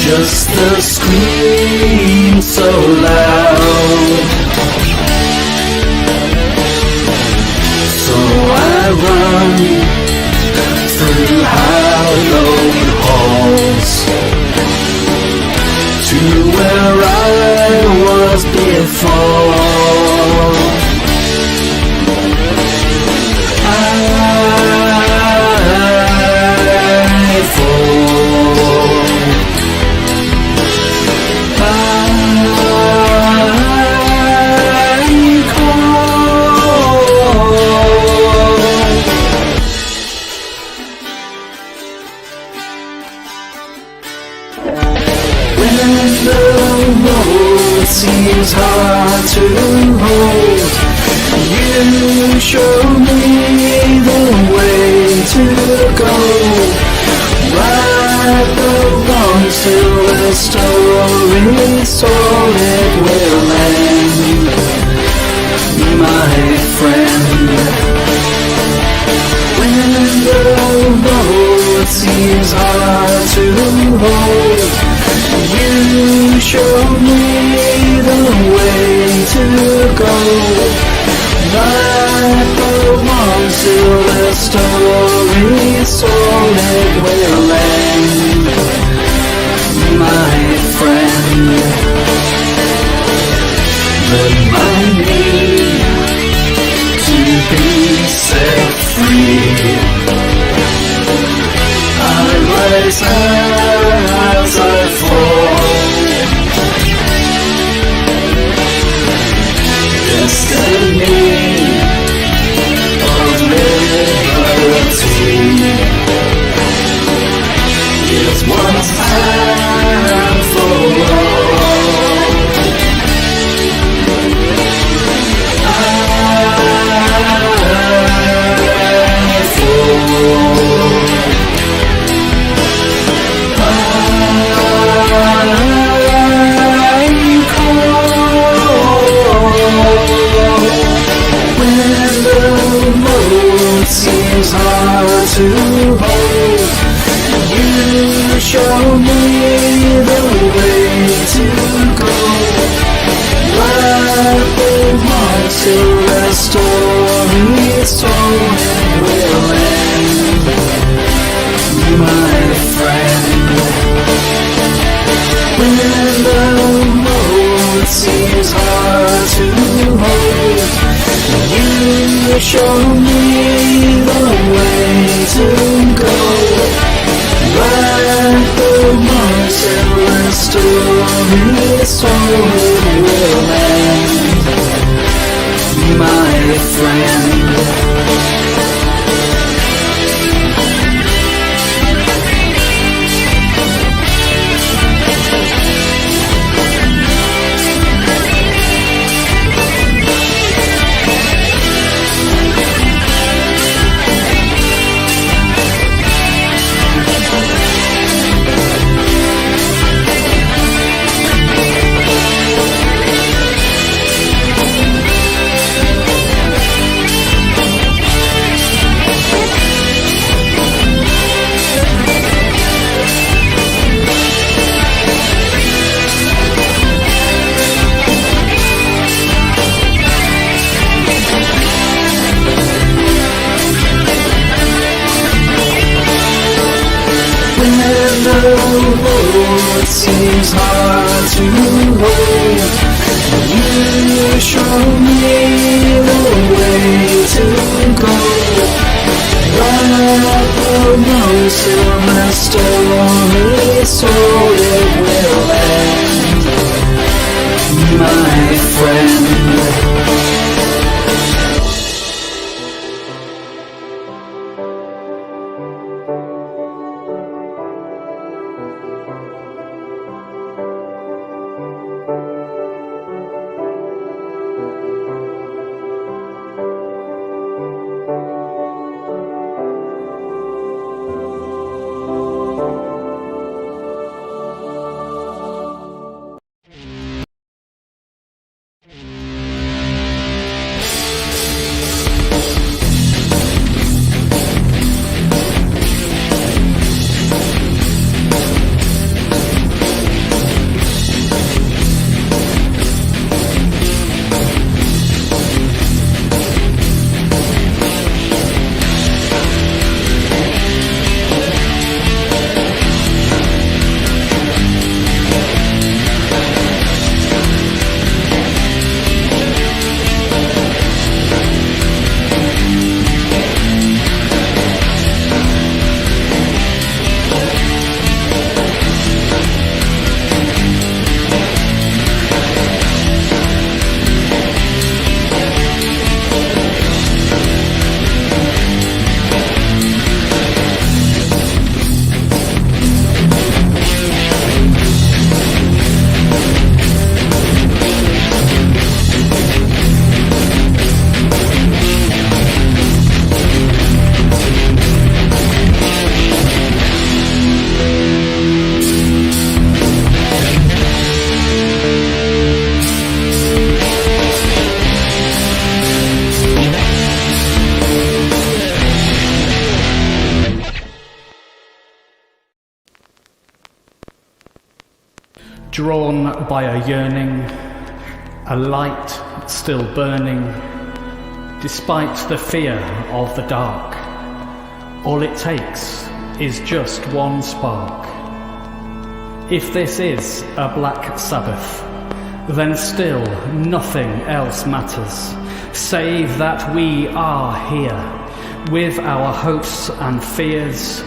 just the scream so loud. So I run through hallowed halls to where I was before. I fall. When the road seems hard to hold, you show me the way to go. Right the wrongs till the story's told, it will end, my friend. When the road seems hard to hold, you show me the way to go. Right the wrongs till the story's told, it will end, my friend. Remind me to be set free. I rise as I fall. Destiny of liberty is one time for all. I fall. Seems hard to hold, you show me the way to go. Right the wrongs till the story's told, it will end, my friend. When the road seems hard to hold, you show me the way to go. Right the wrongs till the story's told, it will end, my friend. When the road seems hard to hold, you show me the way to go. Right the wrongs till the story's told, it will end, my friend. drawn by a yearning, a light still burning, despite the fear of the dark. All it takes is just one spark. If this is a black Sabbath, then still nothing else matters, save that we are here, with our hopes and fears.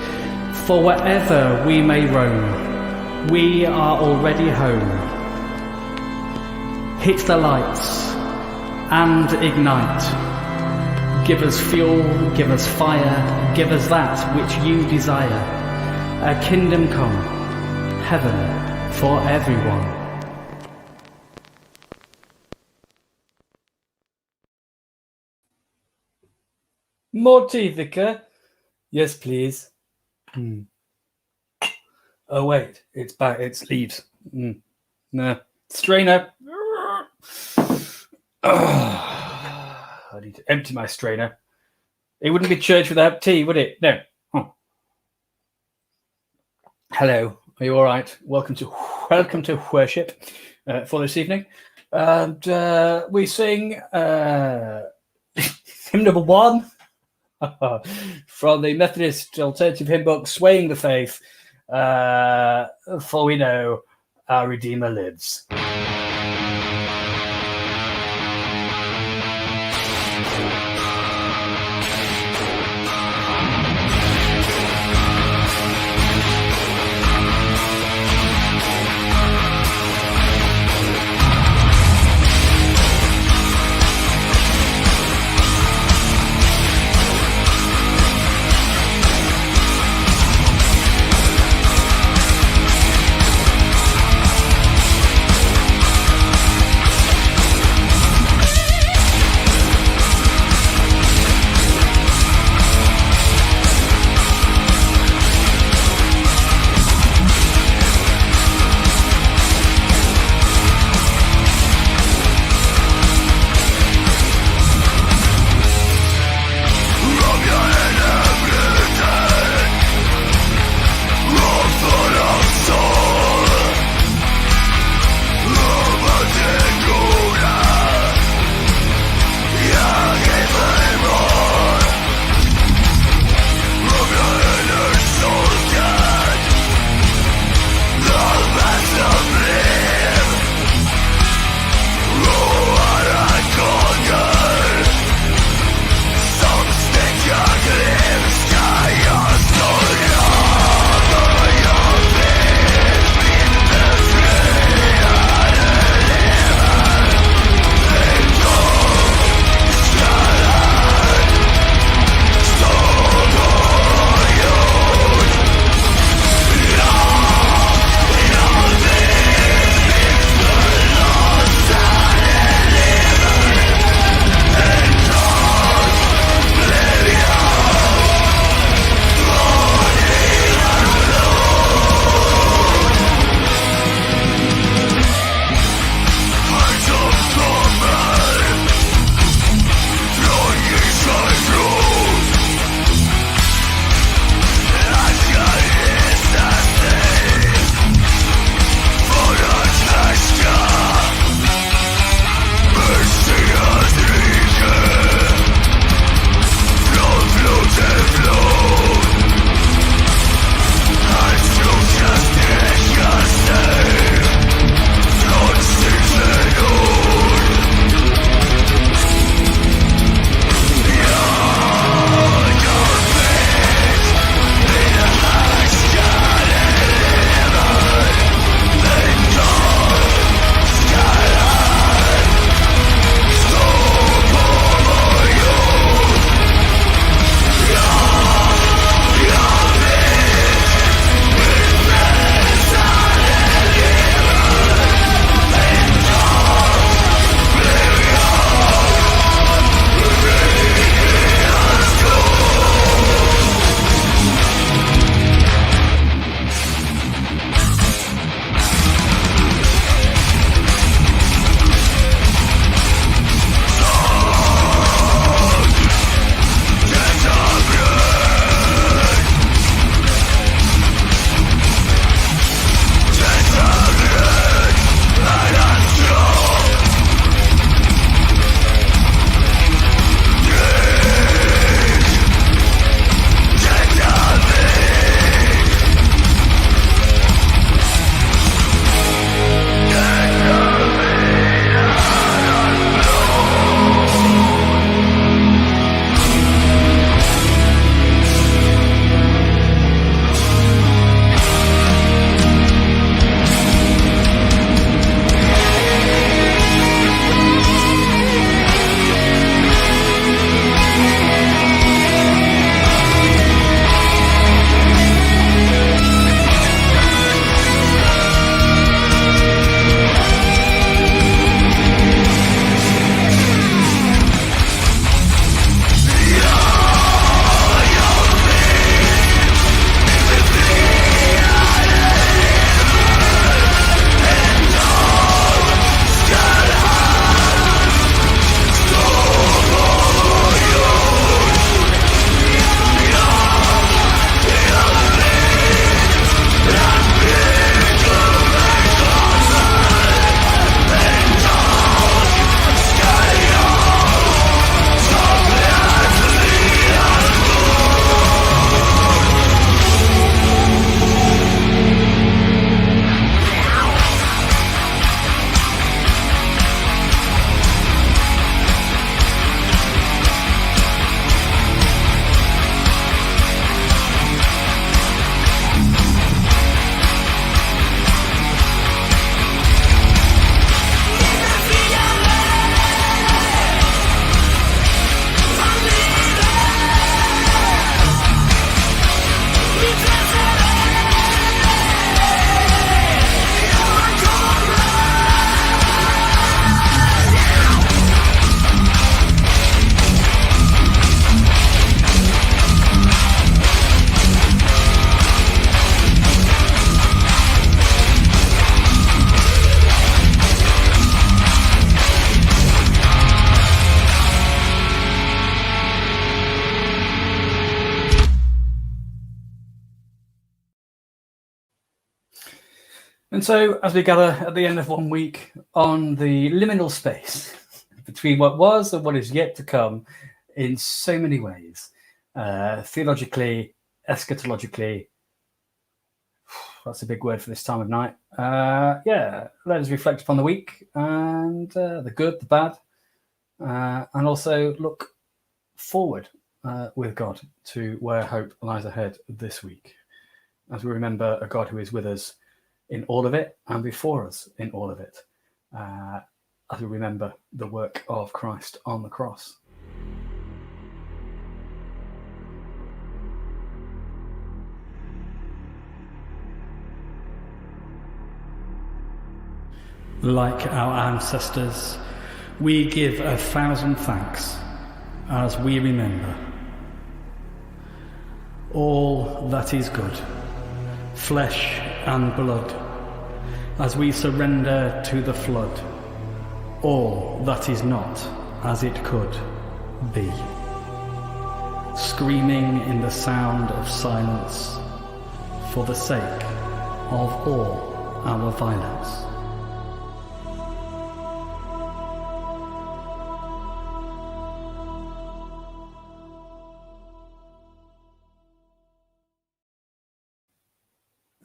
For wherever we may roam, we are already home. Hit the lights and ignite. Give us fuel, give us fire, give us that which you desire. A kingdom come, heaven for everyone. More tea, Vicar? Yes, please. Oh, wait, it's back, it's leaves. No, strainer. I need to empty my strainer. It wouldn't be church without tea, would it? No. Hello, are you all right? Welcome to worship for this evening. And we sing hymn number 1 from the Methodist alternative hymn book, Swaying the Faith, For We Know Our Redeemer Lives. And so, as we gather at the end of one week on the liminal space between what was and what is yet to come in so many ways, theologically, eschatologically, that's a big word for this time of night. Let us reflect upon the week and the good, the bad, and also look forward with God to where hope lies ahead this week, as we remember a God who is with us in all of it and before us in all of it, as we remember the work of Christ on the cross. Like our ancestors, we give 1,000 thanks as we remember all that is good, flesh and blood, as we surrender to the flood all that is not as it could be, screaming in the sound of silence for the sake of all our violence.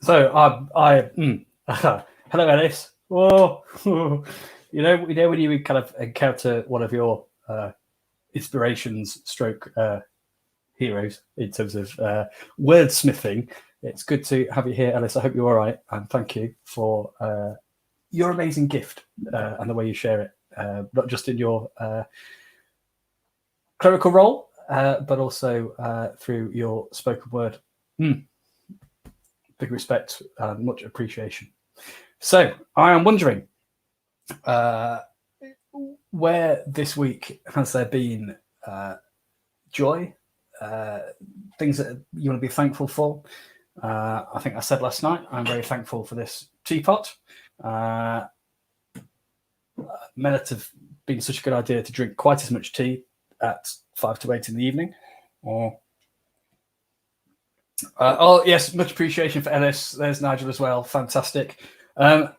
So hello, Alice. Whoa, you know when you kind of encounter one of your inspirations, stroke heroes in terms of wordsmithing. It's good to have you here, Alice. I hope you're all right, and thank you for your amazing gift and the way you share it, not just in your clerical role, but also through your spoken word. Big respect and much appreciation. So I am wondering, where this week has there been joy, things that you want to be thankful for? I think I said last night, I'm very thankful for this teapot. May not have been such a good idea to drink quite as much tea at 5 to 8 in the evening. Yes, much appreciation for Ellis. There's Nigel as well. Fantastic. In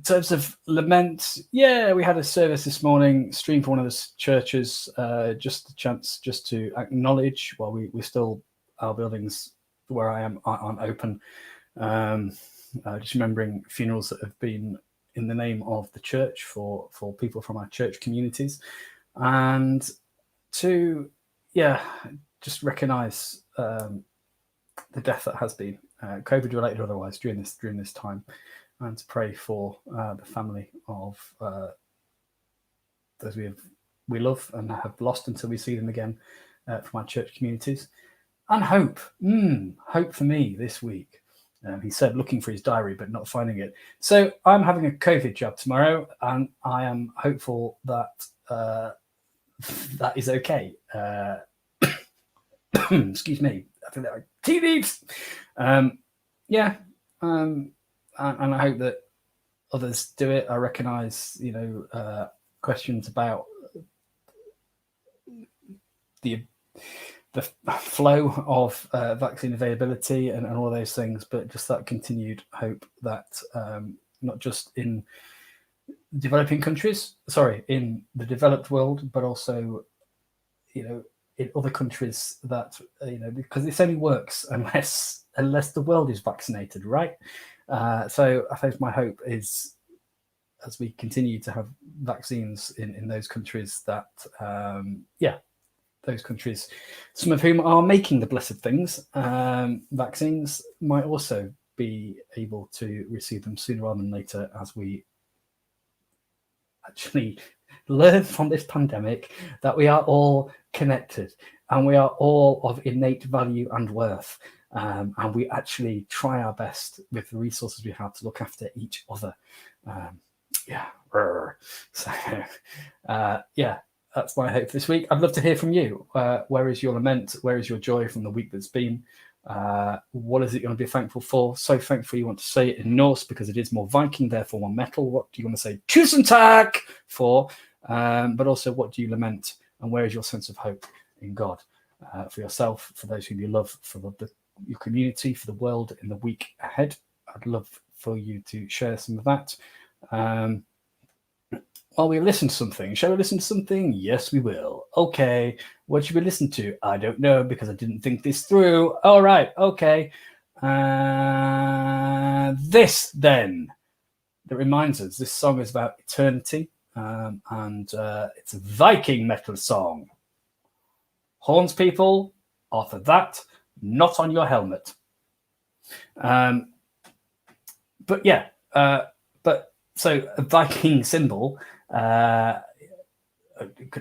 terms of lament, we had a service this morning, streamed for one of the churches, just a chance just to acknowledge while we still, our buildings where I am aren't open. Just remembering funerals that have been in the name of the church for people from our church communities, and to just recognise the death that has been COVID related or otherwise during this time, and to pray for the family of those we love and have lost until we see them again from our church communities. And hope for me this week. He said looking for his diary but not finding it. So I'm having a COVID jab tomorrow, and I am hopeful that that is okay. Excuse me. I think they're tea leaves. And I hope that others do it. I recognise, questions about the flow of vaccine availability and all those things, but just that continued hope that not just in developing countries, in the developed world, but also, in other countries that, because this only works unless the world is vaccinated, right? So I think my hope is, as we continue to have vaccines in those countries, that, those countries, some of whom are making the blessed things, vaccines, might also be able to receive them sooner rather than later, as we actually learn from this pandemic that we are all connected and we are all of innate value and worth, and we actually try our best with the resources we have to look after each other. That's my hope this week. I'd love to hear from you. Where is your lament? Where is your joy from the week that's been? What is it you want to be thankful for? So thankful you want to say it in Norse because it is more Viking, therefore more metal. What do you want to say Tusen takk for? But also, what do you lament? And where is your sense of hope in God? For yourself, for those whom you love, for your community, for the world in the week ahead. I'd love for you to share some of that. While we listen to something, shall we listen to something? Yes, we will. Okay, what should we listen to? I don't know because I didn't think this through. All right, okay. This then, that reminds us, this song is about eternity, and it's a Viking metal song. Horns, people, are for that, not on your helmet. But yeah, so a Viking symbol,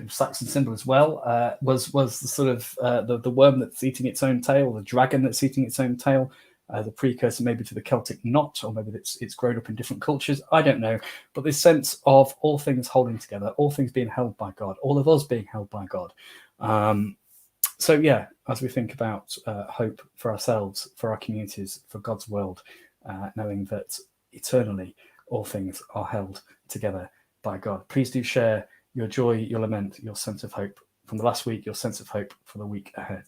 Saxon symbol as well, was the sort of the worm that's eating its own tail, the dragon that's eating its own tail, the precursor maybe to the Celtic knot, or maybe it's grown up in different cultures. I don't know, but this sense of all things holding together, all things being held by God, all of us being held by God. So yeah, as we think about hope for ourselves, for our communities, for God's world, knowing that eternally all things are held together by God. Please do share your joy, your lament, your sense of hope from the last week, your sense of hope for the week ahead.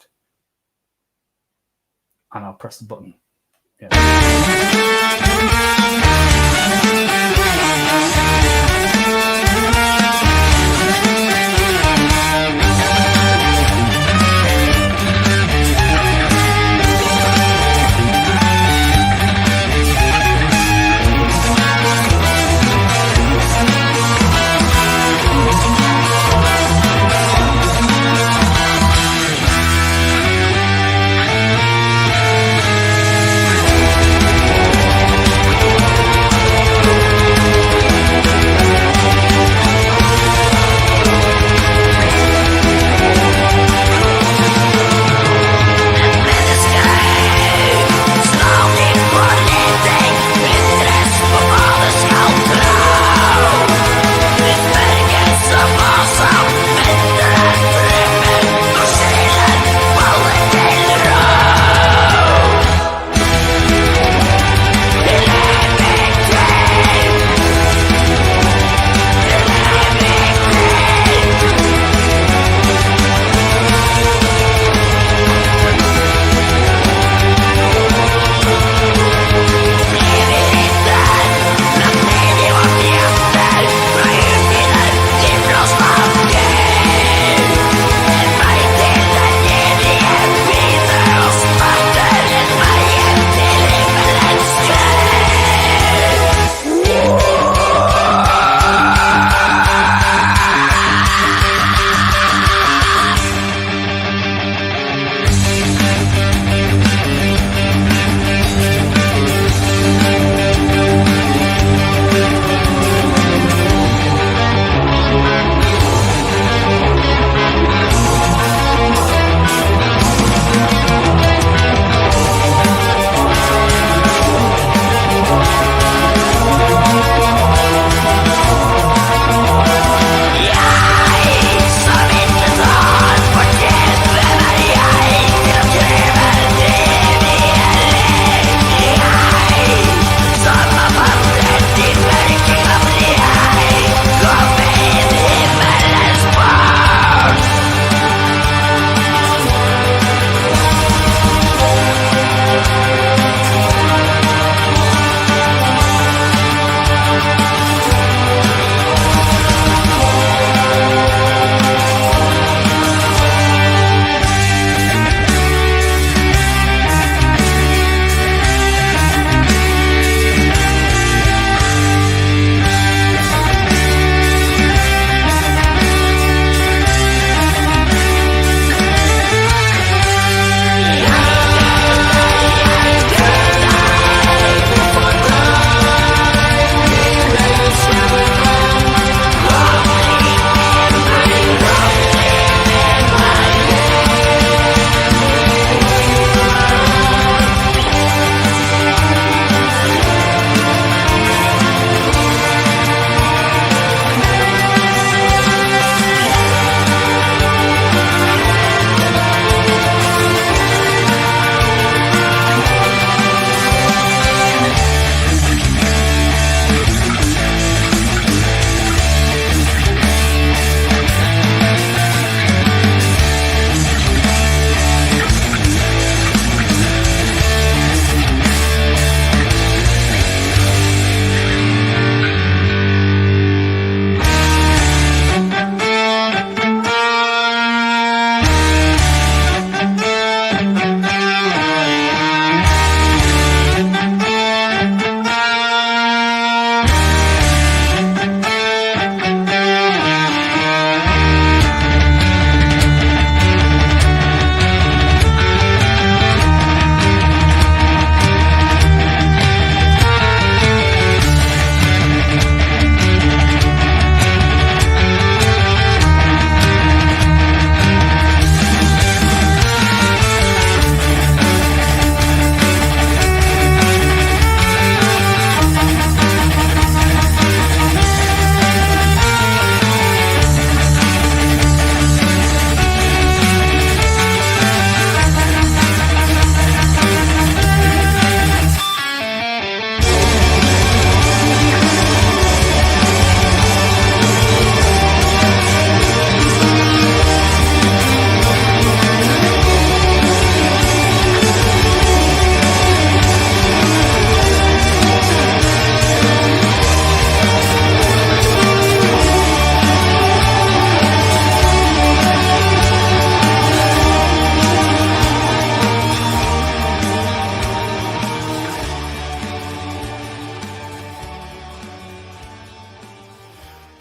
And I'll press the button. Yeah.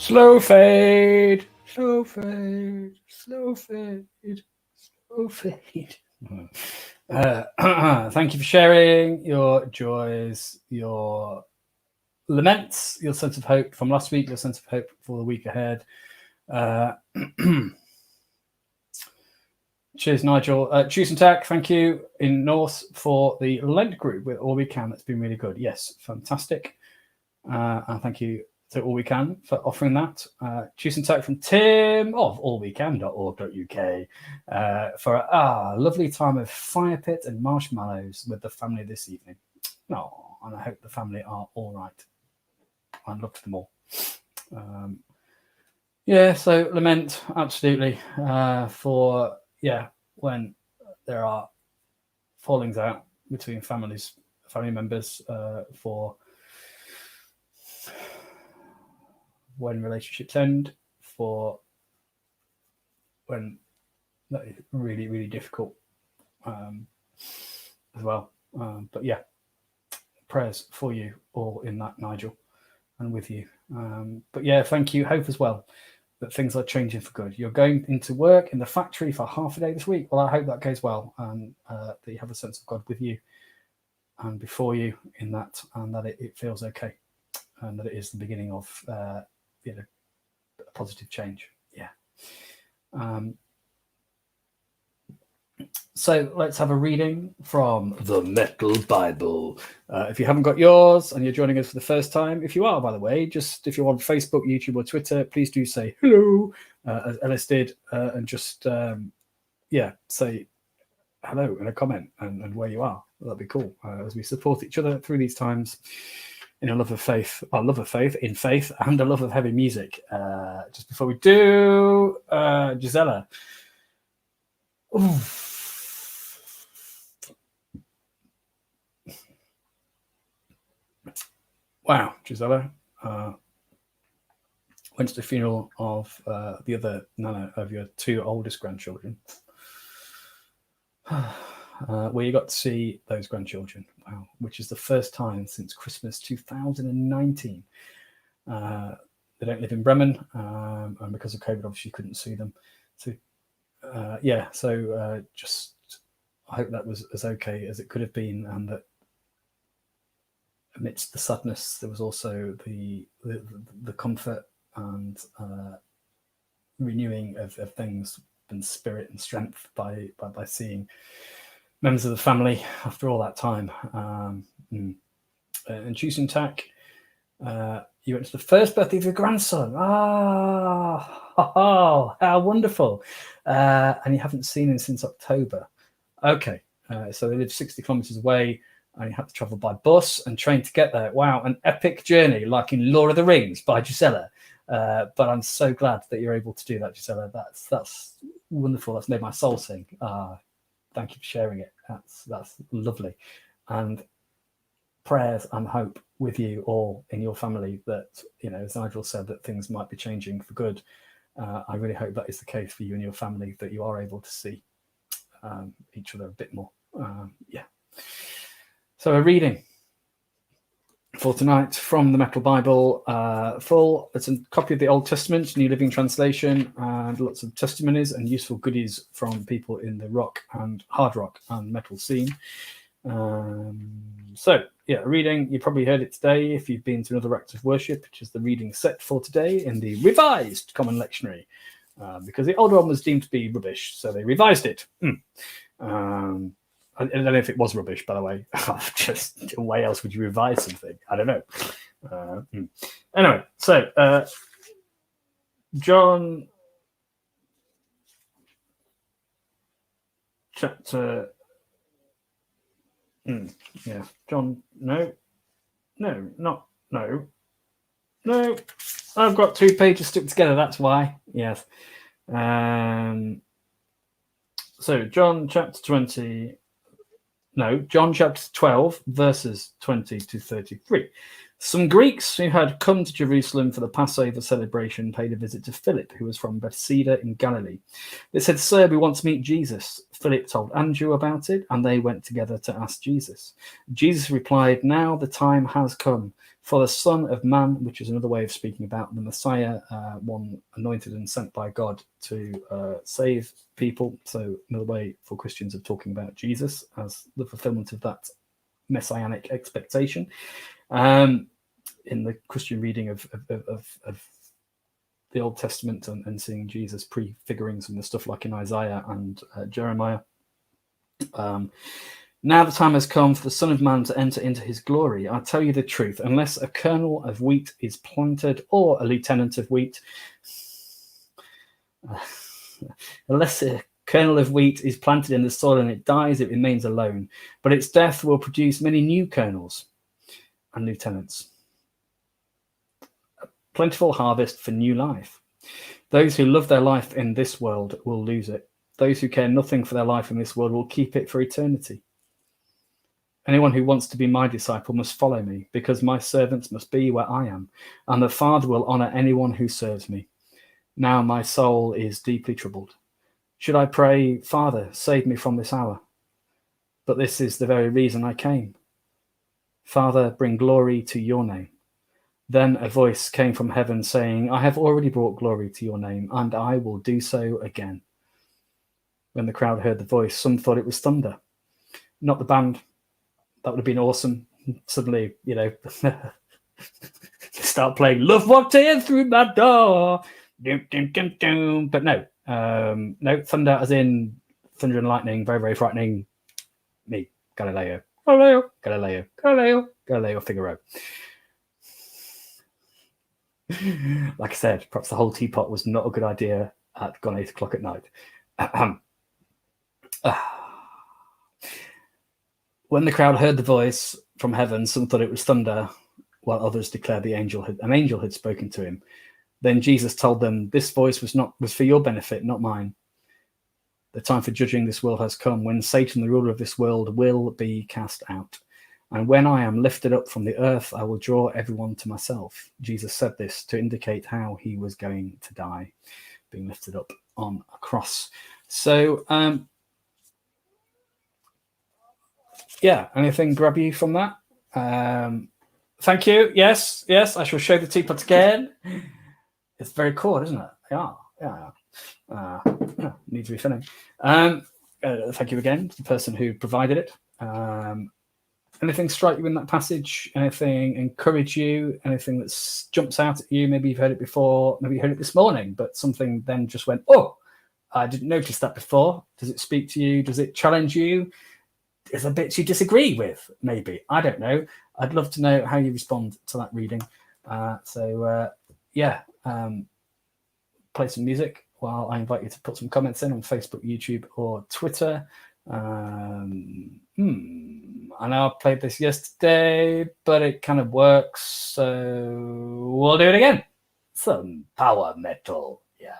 Slow fade, slow fade, slow fade, slow fade. Thank you for sharing your joys, your laments, your sense of hope from last week, your sense of hope for the week ahead. Cheers, Nigel. Tusen Tak, thank you in Norse for the Lent group with All We Can. That's been really good. Yes, fantastic. And thank you to All We Can for offering that. Tusen Tak from Tim of allwecan.org.uk for a lovely time of fire pit and marshmallows with the family this evening. Oh, and I hope the family are all right. I loved them all. Yeah, so lament, absolutely, for, when there are fallings out between family members, for when relationships end, for when that is really, really difficult as well. But yeah, prayers for you all in that, Nigel, and with you. But yeah, thank you, Hope, as well, that things are changing for good. You're going into work in the factory for half a day this week. Well, I hope that goes well, and that you have a sense of God with you and before you in that, and that it feels okay, and that it is the beginning of a positive change. Yeah. So let's have a reading from the Metal Bible. If you haven't got yours and you're joining us for the first time, if you are, by the way, just if you're on Facebook, YouTube, or Twitter, please do say hello, as Ellis did, and just say hello in a comment and where you are. That'd be cool, as we support each other through these times in a love of faith, in faith, and a love of heavy music. Just before we do, Gisela. Ooh. Wow, Gisela. Went to the funeral of the other Nana of your two oldest grandchildren. Where you got to see those grandchildren. Wow, which is the first time since Christmas 2019. They don't live in Bremen, and because of COVID, obviously you couldn't see them. So, just I hope that was as okay as it could have been, and that amidst the sadness, there was also the comfort and renewing of things and spirit and strength by seeing members of the family after all that time. And Tusen Tak, you went to the first birthday of your grandson. Oh, how wonderful. And you haven't seen him since October. Okay, so they live 60 kilometers away, and you had to travel by bus and train to get there. Wow, an epic journey, like in Lord of the Rings by Gisela. But I'm so glad that you're able to do that, Gisela. That's wonderful. That's made my soul sing. Thank you for sharing it. That's lovely. And prayers and hope with you all in your family that, as Nigel said, that things might be changing for good. I really hope that is the case for you and your family, that you are able to see each other a bit more. So a reading for tonight from the Metal Bible, full. It's a copy of the Old Testament, New Living Translation, and lots of testimonies and useful goodies from people in the rock and hard rock and metal scene. A reading. You probably heard it today if you've been to another act of worship, which is the reading set for today in the Revised Common Lectionary, because the old one was deemed to be rubbish, so they revised it. I don't know if it was rubbish, by the way. Just why else would you revise something? I don't know. Anyway, so John chapter. John. No. I've got 2 pages stuck together. That's why. Yes. So John chapter 20. No, John chapter 12, verses 20 to 33. Some Greeks who had come to Jerusalem for the Passover celebration paid a visit to Philip, who was from Bethsaida in Galilee. They said, "Sir, we want to meet Jesus." Philip told Andrew about it, and they went together to ask Jesus. Jesus replied, "Now the time has come For the Son of Man, which is another way of speaking about the Messiah, one anointed and sent by God to save people. So another way for Christians of talking about Jesus as the fulfillment of that messianic expectation. In the Christian reading of the Old Testament and seeing Jesus prefiguring some of the stuff like in Isaiah and Jeremiah. Now the time has come for the Son of Man to enter into his glory. I tell you the truth, unless a kernel of wheat is planted, or a lieutenant of wheat, unless a kernel of wheat is planted in the soil and it dies, it remains alone. But its death will produce many new kernels and lieutenants. A plentiful harvest for new life. Those who love their life in this world will lose it. Those who care nothing for their life in this world will keep it for eternity. Anyone who wants to be my disciple must follow me, because my servants must be where I am, and the Father will honor anyone who serves me. Now my soul is deeply troubled. Should I pray, Father, save me from this hour? But this is the very reason I came. Father, bring glory to your name. Then a voice came from heaven saying, I have already brought glory to your name, and I will do so again. When the crowd heard the voice, some thought it was thunder. Not the band. That would have been awesome. Suddenly, start playing Love Walked In Through My Door. Dum, dum, dum, dum. But no, thunder as in thunder and lightning, very, very frightening. Me, Galileo Figaro. Like I said, perhaps the whole teapot was not a good idea at gone 8 o'clock at night. When the crowd heard the voice from heaven, some thought it was thunder, while others declared an angel had spoken to him. Then Jesus told them, this voice was for your benefit, not mine. The time for judging this world has come, when Satan, the ruler of this world, will be cast out. And when I am lifted up from the earth, I will draw everyone to myself. Jesus said this to indicate how he was going to die, being lifted up on a cross. So, anything grab you from that? Thank you. Yes, I shall show the teapot again. It's very cool, isn't it? Yeah. Needs refilling. Thank you again to the person who provided it. Anything strike you in that passage? Anything encourage you? Anything that jumps out at you? Maybe you've heard it before. Maybe you heard it this morning, but something then just went, oh, I didn't notice that before. Does it speak to you? Does it challenge you? Is there bits you disagree with? Maybe. I don't know. I'd love to know how you respond to that reading. Play some music while I invite you to put some comments in on Facebook, YouTube, or Twitter. I know I played this yesterday, but it kind of works, so we'll do it again. Some power metal. Yeah.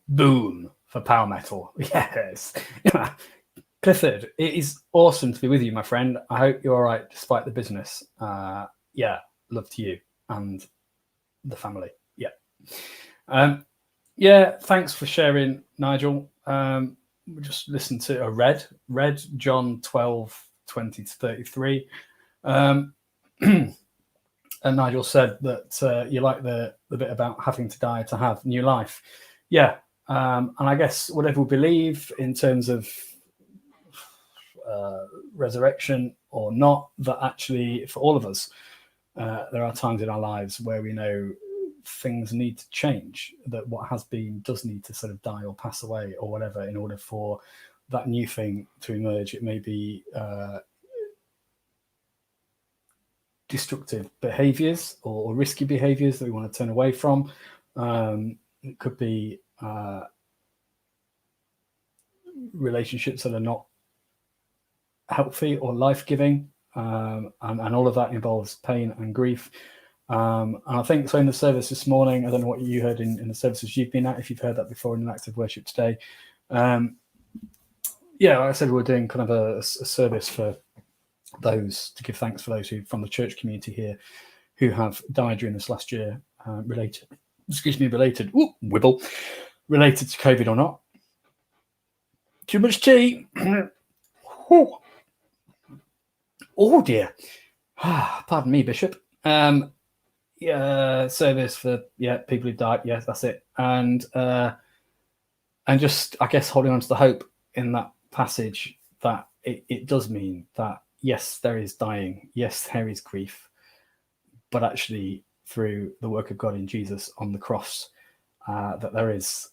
Boom for power metal. Yes. Clifford, it is awesome to be with you, my friend. I hope you're all right despite the business. Yeah, love to you and the family. Yeah. Yeah, thanks for sharing, Nigel. We just listened to a read John 12:20-33. And Nigel said that you like the bit about having to die to have new life. Yeah. And I guess whatever we believe in terms of resurrection or not, that actually for all of us, there are times in our lives where we know things need to change, that what has been does need to sort of die or pass away or whatever in order for that new thing to emerge. It may be destructive behaviors or risky behaviors that we want to turn away from. It could be relationships that are not healthy or life-giving, and all of that involves pain and grief. And I think so in the service this morning, I don't know what you heard in the services you've been at, if you've heard that before in an active worship today. Yeah, like I said, we're doing kind of a service for those, to give thanks for those who from the church community here who have died during this last year, related to COVID or not. Too much tea. Oh dear. Pardon me, Bishop. Yeah, service for people who died. Yes, that's it. And just, I guess, holding on to the hope in that passage that it does mean that yes, there is dying. Yes, there is grief, but actually through the work of God in Jesus on the cross, that there is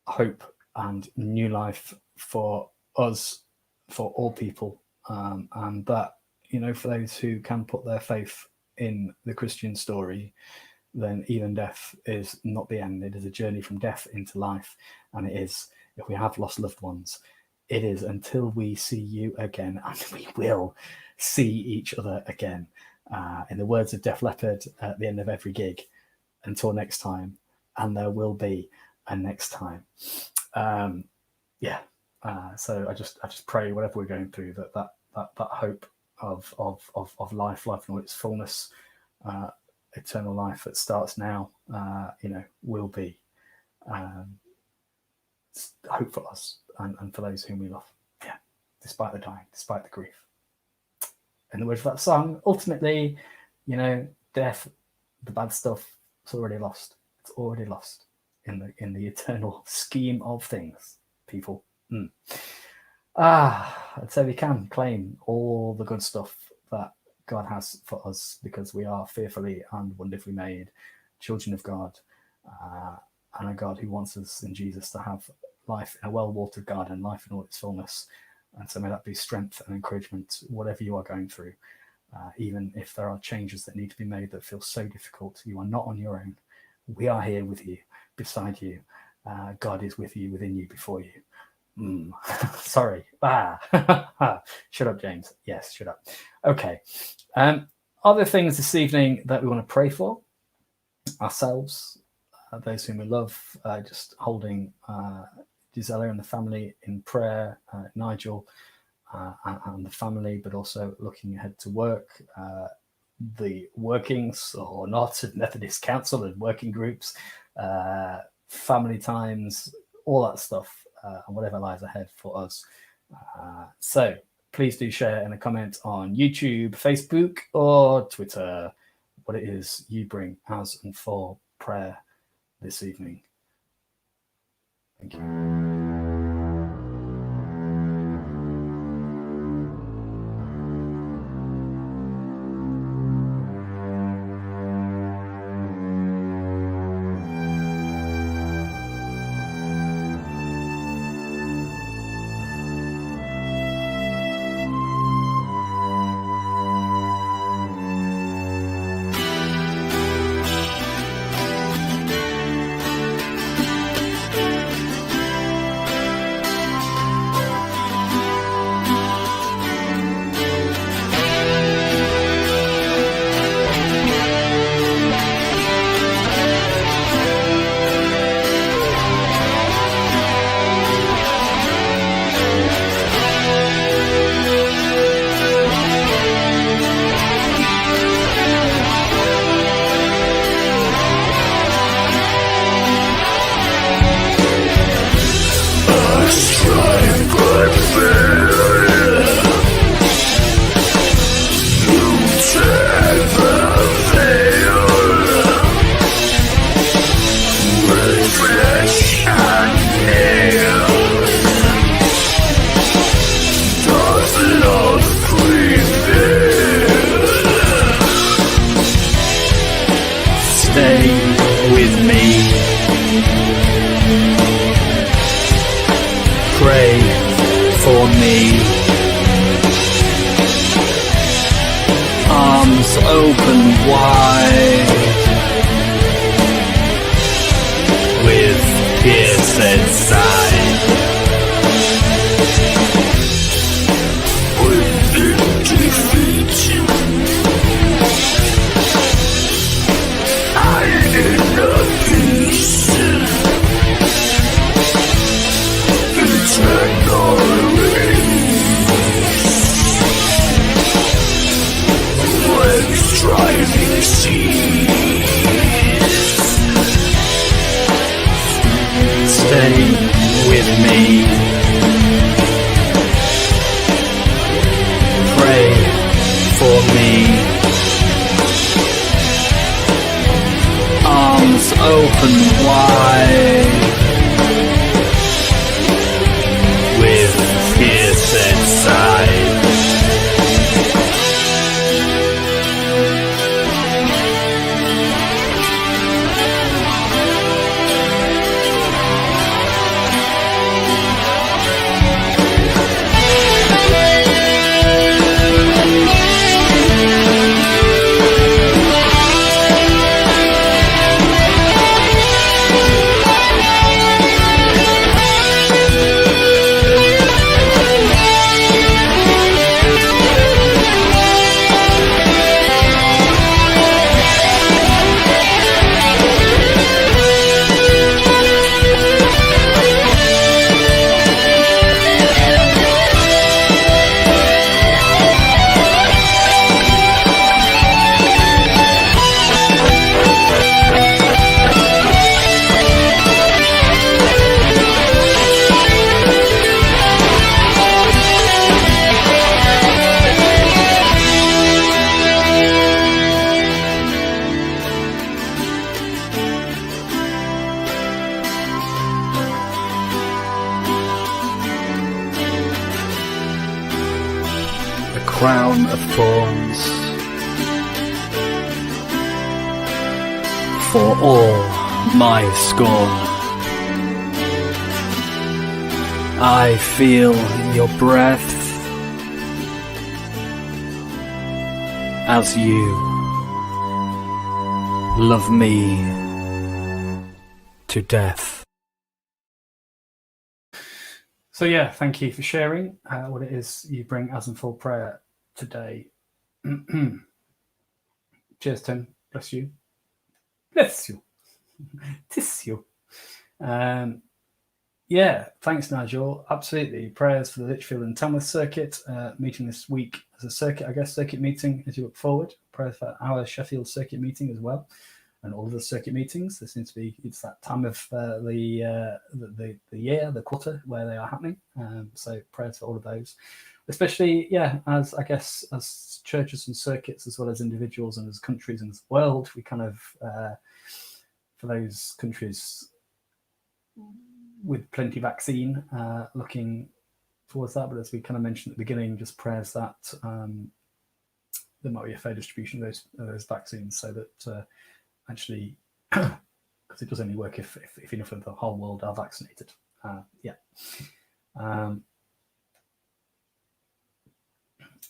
hope and new life for us, for all people. And that, for those who can put their faith in the Christian story, then even death is not the end. It is a journey from death into life. And it is, if we have lost loved ones, it is until we see you again, and we will see each other again. In the words of Def Leppard at the end of every gig, until next time, and there will be a next time. So I just pray, whatever we're going through, that hope of life in all its fullness, eternal life that starts now, will be hope for us and for those whom we love. Yeah, despite the dying, despite the grief. In the words of that song, ultimately, death, the bad stuff, it's already lost. It's already lost in the eternal scheme of things, people. I'd say we can claim all the good stuff that God has for us, because we are fearfully and wonderfully made children of God, and a God who wants us in Jesus to have life in a well-watered garden, life in all its fullness. And so may that be strength and encouragement, whatever you are going through, even if there are changes that need to be made that feel so difficult. You are not on your own. We are here with you, beside you. God is with you, within you, before you. Sorry. Shut up, James. Yes, shut up. Okay. Other things this evening that we want to pray for ourselves, those whom we love, just holding Gisela and the family in prayer, Nigel and the family, but also looking ahead to work, the workings or not of Methodist Council and working groups, family times, all that stuff, and whatever lies ahead for us. So please do share in a comment on YouTube, Facebook, or Twitter what it is you bring as and for prayer this evening. Thank you. for me. Arms open wide, with pierced side. Within defeat, hiding a peace, eternal release. When striving cease, stay with me. Pray for me. Arms open wide, with pierced side. Crown of thorns for all my scorn. I feel your breath as you love me to death. So yeah, thank you for sharing what it is you bring as in full prayer today. Cheers, Tim. Bless you. Bless you. Tis you. Yeah, thanks, Nigel. Absolutely. Prayers for the Lichfield and Tamworth circuit meeting this week as a circuit meeting as you look forward. Prayers for our Sheffield circuit meeting as well, and all of the circuit meetings. There seems to be, it's that time of the year, the quarter where they are happening. So prayers for all of those, especially, as churches and circuits, as well as individuals and as countries and as the world, we kind of, for those countries with plenty of vaccine, looking towards that. But as we kind of mentioned at the beginning, just prayers that there might be a fair distribution of those vaccines, so that actually, because it does only work if enough of the whole world are vaccinated.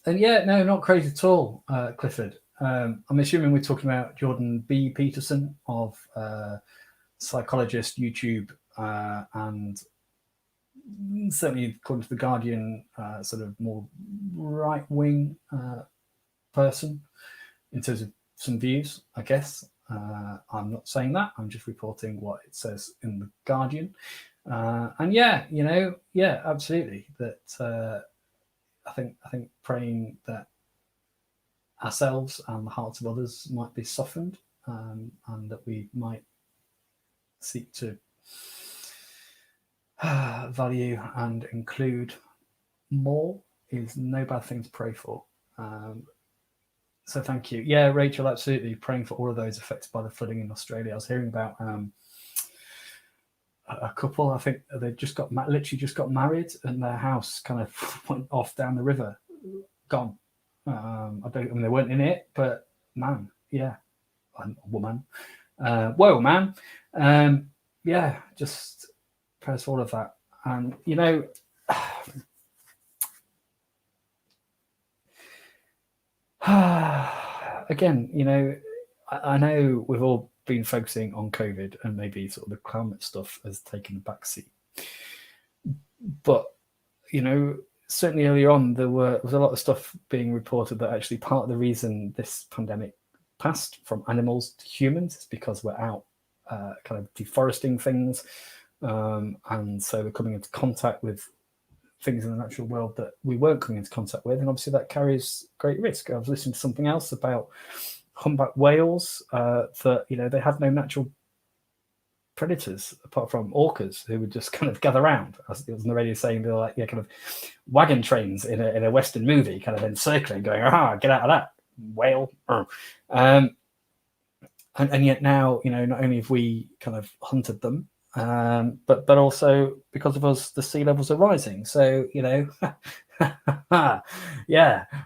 And no, not crazy at all, Clifford. I'm assuming we're talking about Jordan B. Peterson of psychologist, YouTube, and certainly according to The Guardian, sort of more right-wing person in terms of some views, I guess. I'm not saying that. I'm just reporting what it says in The Guardian. And absolutely. That I think praying that ourselves and the hearts of others might be softened, and that we might seek to value and include more is no bad thing to pray for. So thank you. Yeah, Rachel, absolutely. Praying for all of those affected by the flooding in Australia. I was hearing about a couple, I think they literally just got married, and their house kind of went off down the river, gone. They weren't in it, but man, yeah, woman, whoa, man, just prayers for all of that. And Again, I know we've all been focusing on COVID and maybe sort of the climate stuff has taken a backseat. But, certainly earlier on, there was a lot of stuff being reported that actually part of the reason this pandemic passed from animals to humans is because we're out kind of deforesting things. And so we're coming into contact with things in the natural world that we weren't coming into contact with. And obviously that carries great risk. I was listening to something else about humpback whales that, they have no natural predators apart from orcas who would just kind of gather around, as it was on the radio saying, they're like kind of wagon trains in a Western movie, kind of encircling, going, get out of that whale. And yet now, not only have we kind of hunted them, but also because of us, the sea levels are rising. So, yeah,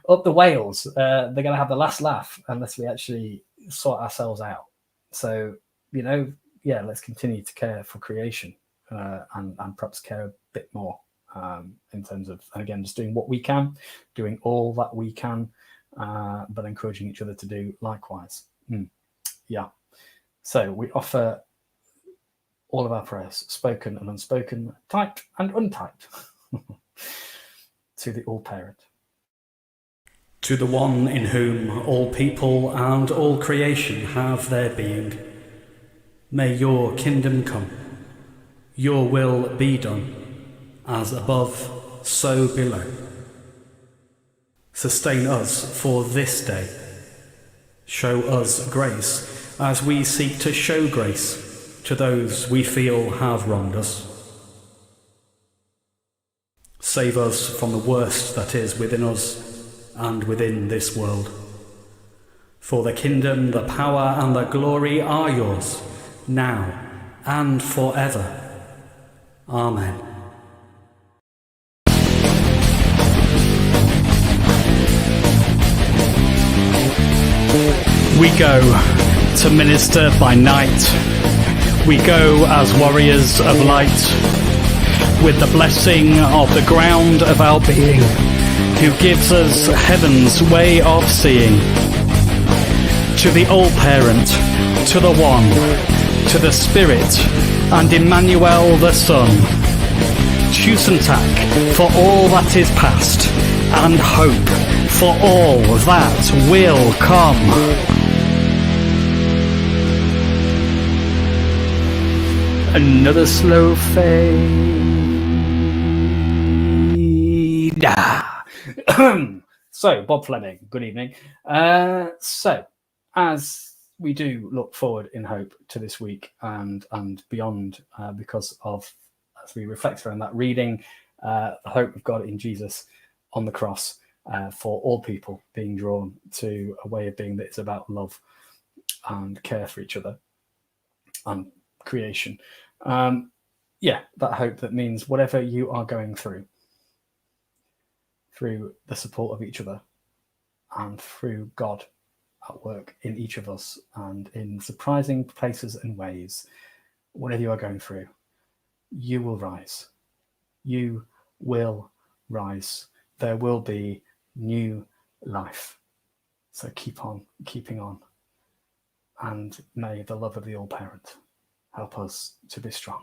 up the whales. They're going to have the last laugh unless we actually sort ourselves out. So, let's continue to care for creation and perhaps care a bit more in terms of, again, just doing what we can, doing all that we can, but encouraging each other to do likewise. Yeah. So we offer all of our prayers, spoken and unspoken, typed and untyped, to the All-Parent. To the one in whom all people and all creation have their being, may your kingdom come, your will be done, as above, so below. Sustain us for this day. Show us grace as we seek to show grace to those we feel have wronged us. Save us from the worst that is within us and within this world. For the kingdom, the power and the glory are yours, now and forever. Amen. We go to minister by night. We go as warriors of light, with the blessing of the ground of our being, who gives us heaven's way of seeing. To the All-Parent, to the One, to the Spirit, and Emmanuel the Son, Tusentak for all that is past, and hope for all that will come. Another slow fade. So, Bob Fleming, good evening. So, as we do look forward in hope to this week and beyond, because of, as we reflect around that reading, the hope we've got in Jesus on the cross for all people, being drawn to a way of being that is about love and care for each other and creation. That hope that means whatever you are going through the support of each other and through God at work in each of us and in surprising places and ways, whatever you are going through, you will rise. You will rise. There will be new life. So keep on keeping on. And may the love of the All-Parent help us to be strong.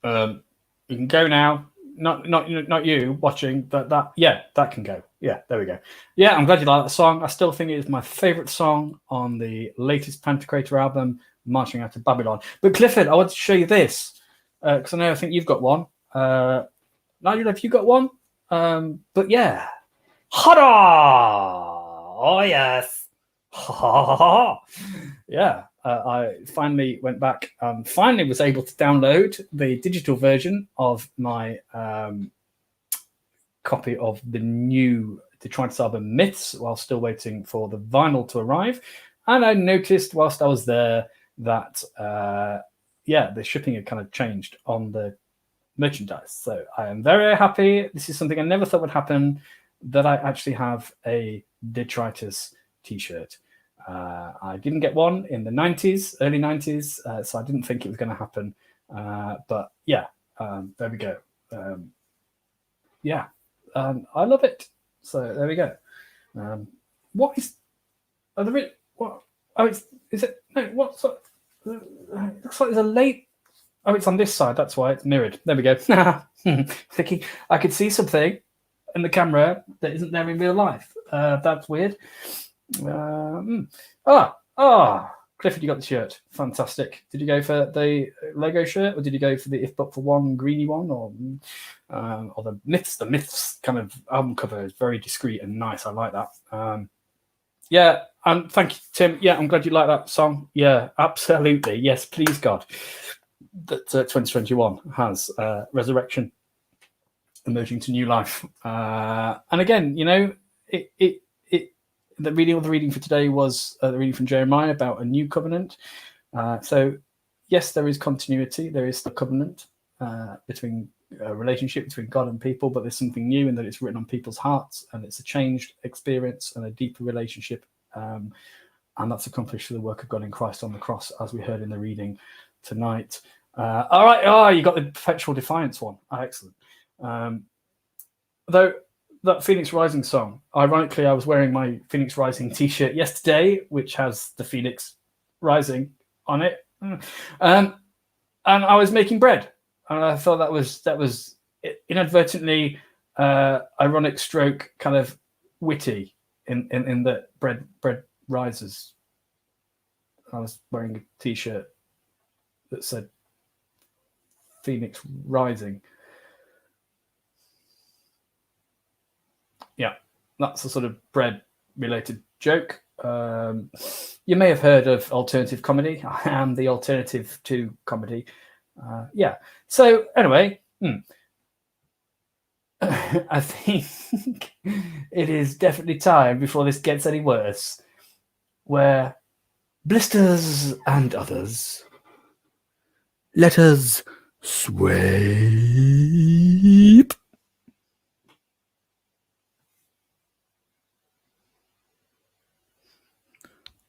You can go now. Not you watching that. Yeah, that can go. Yeah, there we go. Yeah, I'm glad you like that song. I still think it is my favorite song on the latest Pantocrator album, Marching Out of Babylon. But Clifford, I want to show you this because I think you've got one. Nigel, have you got one? But yeah, Hada! Oh yes, yeah. I finally went back and finally was able to download the digital version of my copy of the new Detritus album Myths while still waiting for the vinyl to arrive. And I noticed whilst I was there that, the shipping had kind of changed on the merchandise. So I am very happy. This is something I never thought would happen, that I actually have a Detritus t-shirt. I didn't get one in the 90s, early 90s, so I didn't think it was going to happen. But yeah, there we go. I love it. So there we go. What is? Are there? What? Oh, is it? No. What's? It looks like there's a late. Oh, it's on this side. That's why it's mirrored. There we go. Thinking I could see something in the camera that isn't there in real life. That's weird. Clifford, you got the shirt. Fantastic. Did you go for the Lego shirt, or did you go for the If But For One greeny one, or the Myths? The Myths kind of album cover is very discreet and nice. I like that. And thank you, Tim. Yeah, I'm glad you like that song. Yeah, absolutely. Yes, please God, that 2021 has resurrection, emerging to new life. And again, the reading for today was the reading from Jeremiah about a new covenant. So, yes, there is continuity. There is the covenant between a relationship between God and people, but there's something new in that it's written on people's hearts, and it's a changed experience and a deeper relationship. And that's accomplished through the work of God in Christ on the cross, as we heard in the reading tonight. All right. Oh, you got the Perpetual Defiance one. Excellent. Though, that Phoenix Rising song, ironically, I was wearing my Phoenix Rising t-shirt yesterday, which has the Phoenix Rising on it. And I was making bread. And I thought that was inadvertently ironic stroke kind of witty in that bread rises. I was wearing a t-shirt that said Phoenix Rising. Yeah, that's a sort of bread-related joke. You may have heard of alternative comedy. I am the alternative to comedy. So anyway, I think it is definitely time before this gets any worse, where blisters and others, let us sweep.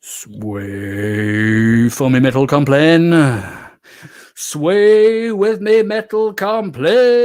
Sway for me, metal complain. Sway with me, metal complain.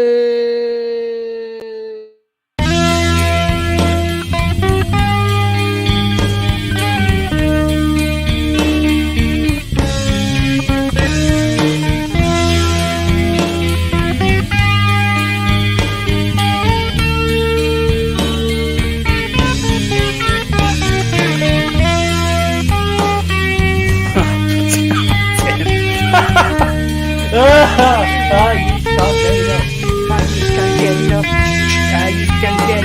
I just can't get enough. I just can't get enough. I just can't get